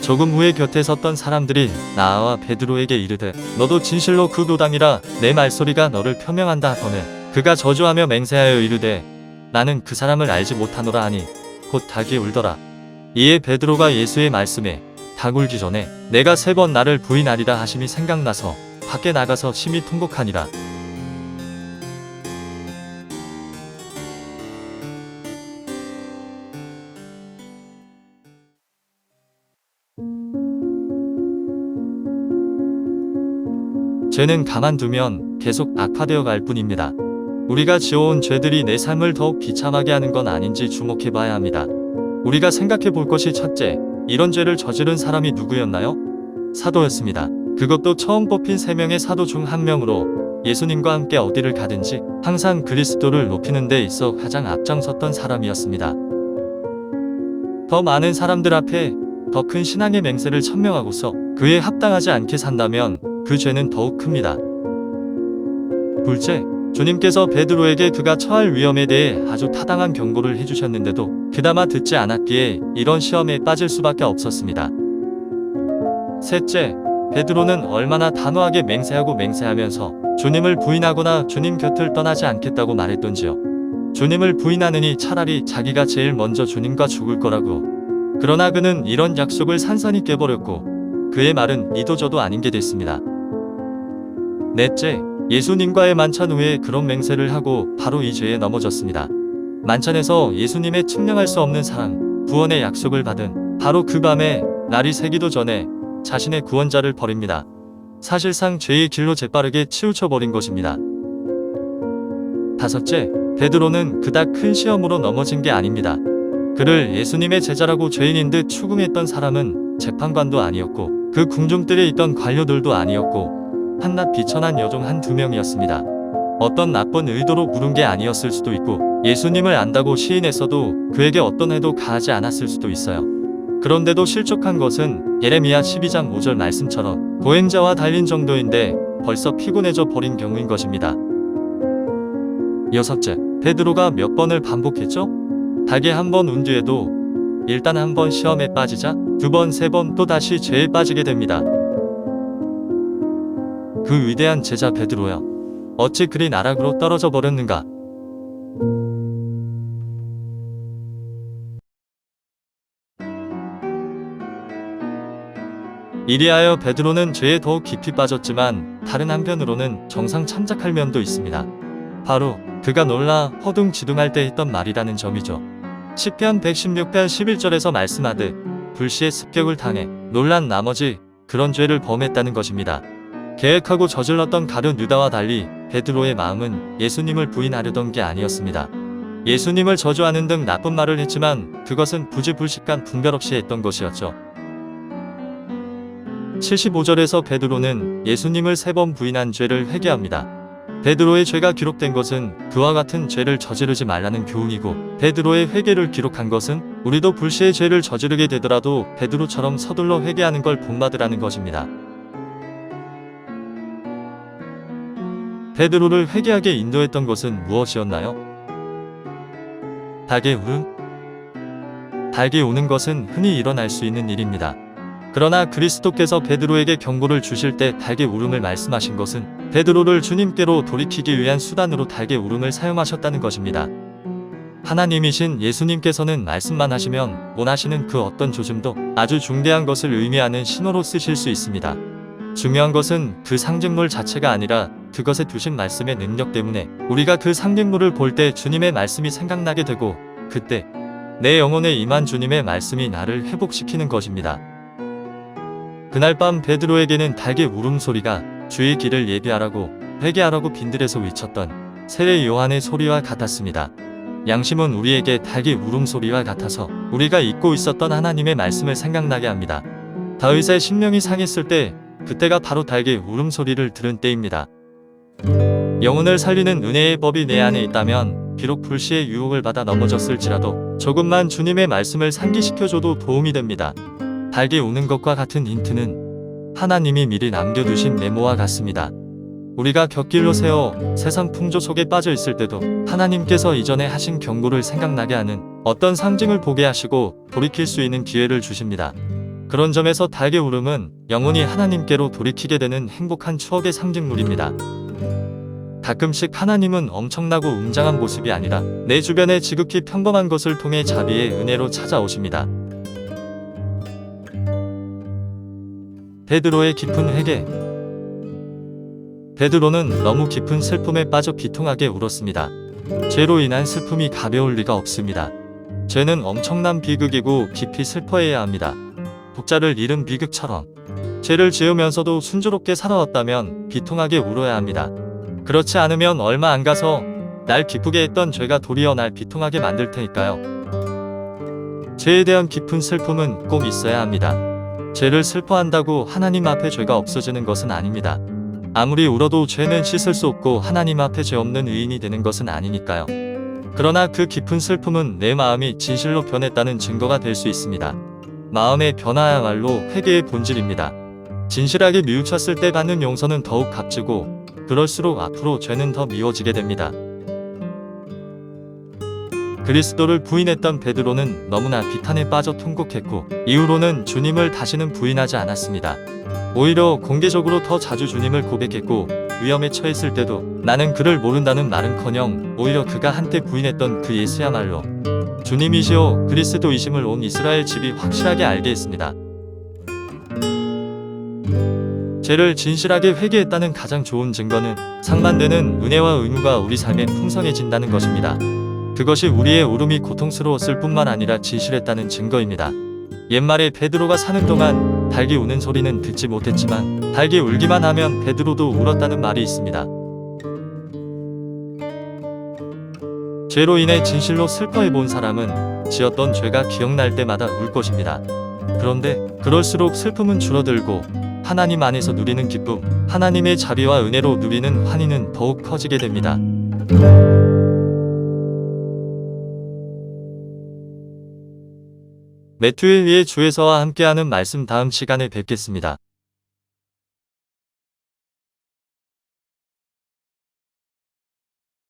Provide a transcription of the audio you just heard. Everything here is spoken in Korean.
조금 후에 곁에 섰던 사람들이 나아와 베드로에게 이르되 너도 진실로 그 도당이라 내 말소리가 너를 표명한다 하거늘 그가 저주하며 맹세하여 이르되 나는 그 사람을 알지 못하노라 하니 곧 닭이 울더라. 이에 베드로가 예수의 말씀에 닭 울기 전에 내가 3번 나를 부인하리라 하심이 생각나서 밖에 나가서 심히 통곡하니라. 죄는 가만두면 계속 악화되어 갈 뿐입니다. 우리가 지어온 죄들이 내 삶을 더욱 비참하게 하는 건 아닌지 주목해 봐야 합니다. 우리가 생각해 볼 것이 첫째, 이런 죄를 저지른 사람이 누구였나요? 사도였습니다. 그것도 처음 뽑힌 3명의 사도 중 한 명으로 예수님과 함께 어디를 가든지 항상 그리스도를 높이는 데 있어 가장 앞장섰던 사람이었습니다. 더 많은 사람들 앞에 더 큰 신앙의 맹세를 천명하고서 그에 합당하지 않게 산다면 그 죄는 더욱 큽니다. 둘째, 주님께서 베드로에게 그가 처할 위험에 대해 아주 타당한 경고를 해주셨는데도 그나마 듣지 않았기에 이런 시험에 빠질 수밖에 없었습니다. 셋째, 베드로는 얼마나 단호하게 맹세하면서 주님을 부인하거나 주님 곁을 떠나지 않겠다고 말했던지요. 주님을 부인하느니 차라리 자기가 제일 먼저 주님과 죽을 거라고. 그러나 그는 이런 약속을 산산이 깨버렸고 그의 말은 이도저도 아닌 게 됐습니다. 넷째, 예수님과의 만찬 후에 그런 맹세를 하고 바로 이 죄에 넘어졌습니다. 만찬에서 예수님의 측량할 수 없는 사랑, 구원의 약속을 받은 바로 그 밤에 날이 새기도 전에 자신의 구원자를 버립니다. 사실상 죄의 길로 재빠르게 치우쳐버린 것입니다. 다섯째, 베드로는 그닥 큰 시험으로 넘어진 게 아닙니다. 그를 예수님의 제자라고 죄인인 듯 추궁했던 사람은 재판관도 아니었고 그 궁중들에 있던 관료들도 아니었고 한낱 비천한 여종 1-2명이었습니다. 어떤 나쁜 의도로 물은 게 아니었을 수도 있고 예수님을 안다고 시인했어도 그에게 어떤 해도 가하지 않았을 수도 있어요. 그런데도 실족한 것은 예레미야 12장 5절 말씀처럼 보행자와 달린 정도인데 벌써 피곤해져 버린 경우인 것입니다. 여섯째, 베드로가 몇 번을 반복했죠? 닭에 한 번 운 뒤에도 일단 한 번 시험에 빠지자 2번, 3번 또 다시 죄에 빠지게 됩니다. 그 위대한 제자 베드로여, 어찌 그리 나락으로 떨어져 버렸는가? 이리하여 베드로는 죄에 더욱 깊이 빠졌지만 다른 한편으로는 정상 참작할 면도 있습니다. 바로 그가 놀라 허둥지둥할 때 했던 말이라는 점이죠. 시편 116편 11절에서 말씀하듯 불시에 습격을 당해 놀란 나머지 그런 죄를 범했다는 것입니다. 계획하고 저질렀던 가룟 유다와 달리 베드로의 마음은 예수님을 부인하려던 게 아니었습니다. 예수님을 저주하는 등 나쁜 말을 했지만 그것은 부지불식간 분별 없이 했던 것이었죠. 75절에서 베드로는 예수님을 3번 부인한 죄를 회개합니다. 베드로의 죄가 기록된 것은 그와 같은 죄를 저지르지 말라는 교훈이고 베드로의 회개를 기록한 것은 우리도 불시의 죄를 저지르게 되더라도 베드로처럼 서둘러 회개하는 걸 본받으라는 것입니다. 베드로를 회개하게 인도했던 것은 무엇이었나요? 닭의 울음? 닭이 우는 것은 흔히 일어날 수 있는 일입니다. 그러나 그리스도께서 베드로에게 경고를 주실 때 닭의 울음을 말씀하신 것은 베드로를 주님께로 돌이키기 위한 수단으로 닭의 울음을 사용하셨다는 것입니다. 하나님이신 예수님께서는 말씀만 하시면 원하시는 그 어떤 조짐도 아주 중대한 것을 의미하는 신호로 쓰실 수 있습니다. 중요한 것은 그 상징물 자체가 아니라 그것에 두신 말씀의 능력 때문에 우리가 그 상징물을 볼 때 주님의 말씀이 생각나게 되고 그때 내 영혼에 임한 주님의 말씀이 나를 회복시키는 것입니다. 그날 밤 베드로에게는 닭의 울음소리가 주의 길을 예비하라고 회개하라고 빈들에서 외쳤던 세례 요한의 소리와 같았습니다. 양심은 우리에게 닭의 울음소리와 같아서 우리가 잊고 있었던 하나님의 말씀을 생각나게 합니다. 다윗의 심령이 상했을 때 그때가 바로 닭의 울음소리를 들은 때입니다. 영혼을 살리는 은혜의 법이 내 안에 있다면 비록 불시의 유혹을 받아 넘어졌을지라도 조금만 주님의 말씀을 상기시켜줘도 도움이 됩니다. 닭이 우는 것과 같은 힌트는 하나님이 미리 남겨두신 메모와 같습니다. 우리가 곁길로 세워 세상 풍조 속에 빠져 있을 때도 하나님께서 이전에 하신 경고를 생각나게 하는 어떤 상징을 보게 하시고 돌이킬 수 있는 기회를 주십니다. 그런 점에서 닭의 울음은 영혼이 하나님께로 돌이키게 되는 행복한 추억의 상징물입니다. 가끔씩 하나님은 엄청나고 웅장한 모습이 아니라 내 주변의 지극히 평범한 것을 통해 자비의 은혜로 찾아오십니다. 베드로의 깊은 회개. 베드로는 너무 깊은 슬픔에 빠져 비통하게 울었습니다. 죄로 인한 슬픔이 가벼울 리가 없습니다. 죄는 엄청난 비극이고 깊이 슬퍼해야 합니다. 독자를 잃은 비극처럼 죄를 지으면서도 순조롭게 살아왔다면 비통하게 울어야 합니다. 그렇지 않으면 얼마 안 가서 날 기쁘게 했던 죄가 도리어 날 비통하게 만들 테니까요. 죄에 대한 깊은 슬픔은 꼭 있어야 합니다. 죄를 슬퍼한다고 하나님 앞에 죄가 없어지는 것은 아닙니다. 아무리 울어도 죄는 씻을 수 없고 하나님 앞에 죄 없는 의인이 되는 것은 아니니까요. 그러나 그 깊은 슬픔은 내 마음이 진실로 변했다는 증거가 될 수 있습니다. 마음의 변화야말로 회개의 본질입니다. 진실하게 뉘우쳤을 때 받는 용서는 더욱 값지고 그럴수록 앞으로 죄는 더 미워지게 됩니다. 그리스도를 부인했던 베드로는 너무나 비탄에 빠져 통곡했고 이후로는 주님을 다시는 부인하지 않았습니다. 오히려 공개적으로 더 자주 주님을 고백했고 위험에 처했을 때도 나는 그를 모른다는 말은커녕 오히려 그가 한때 부인했던 그 예수야말로 주님이시오 그리스도이심을 온 이스라엘 집이 확실하게 알게 했습니다. 죄를 진실하게 회개했다는 가장 좋은 증거는 상반되는 은혜와 의무가 우리 삶에 풍성해진다는 것입니다. 그것이 우리의 울음이 고통스러웠을 뿐만 아니라 진실했다는 증거입니다. 옛말에 베드로가 사는 동안 닭이 우는 소리는 듣지 못했지만 닭이 울기만 하면 베드로도 울었다는 말이 있습니다. 죄로 인해 진실로 슬퍼해본 사람은 지었던 죄가 기억날 때마다 울 것입니다. 그런데 그럴수록 슬픔은 줄어들고 하나님 안에서 누리는 기쁨, 하나님의 자비와 은혜로 누리는 환희는 더욱 커지게 됩니다. 매튜엘 위의 주에서와 함께하는 말씀 다음 시간에 뵙겠습니다.